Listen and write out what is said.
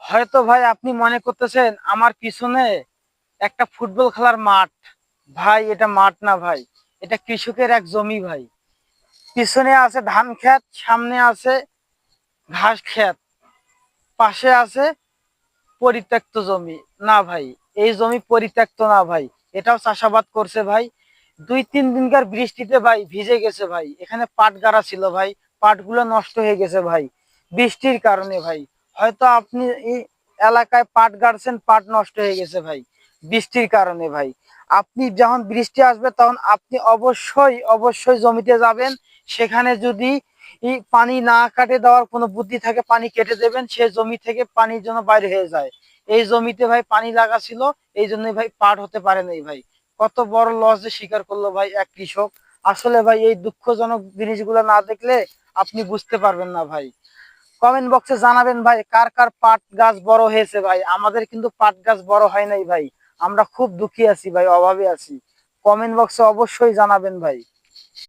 হয়তো ভাই আপনি মনে করতেছেন আমার পিছনে একটা ফুটবল খেলার মাঠ। ভাই এটা মাঠ না ভাই, এটা কৃষকের এক জমি ভাই। পিছনে আছে ধান ক্ষেত, সামনে আছে ঘাস ক্ষেত, পাশে আছে পরিত্যক্ত জমি। না ভাই, এই জমি পরিত্যক্ত না ভাই, এটাও চাষাবাদ করছে ভাই। 2-3 দিনকার বৃষ্টিতে ভাই ভিজে গেছে ভাই। এখানে পাট গাড়া ছিল ভাই, পাটগুলো নষ্ট হয়ে গেছে ভাই বৃষ্টির কারণে ভাই। হয়তো আপনি এই এলাকায় পাট গাড়ছেন, পাট নষ্ট হয়ে গেছে ভাই বৃষ্টির কারণে ভাই। আপনি যখন বৃষ্টি আসবে তখন আপনি অবশ্যই অবশ্যই জমিতে যাবেন। সেখানে যদি এই পানি না কাটে দেওয়ার কোনো বুদ্ধি থাকে, পানি কেটে দেবেন, সে জমি থেকে পানির জন্য বাইরে হয়ে যায়। এই জমিতে ভাই পানি লাগা ছিল, এই জন্যই ভাই পাট হতে পারে নাই ভাই। কত বড় লস যে স্বীকার করলো ভাই এক কৃষক। আসলে ভাই এই দুঃখজনক জিনিসগুলো না দেখলে আপনি বুঝতে পারবেন না ভাই। কমেন্ট বক্সে জানাবেন ভাই কার কার পাট গাছ বড় হয়েছে ভাই। আমাদের কিন্তু পাট গাছ বড় হয় নাই ভাই, আমরা খুব দুঃখী আছি ভাই, অভাবে আছি। কমেন্ট বক্সে অবশ্যই জানাবেন ভাই।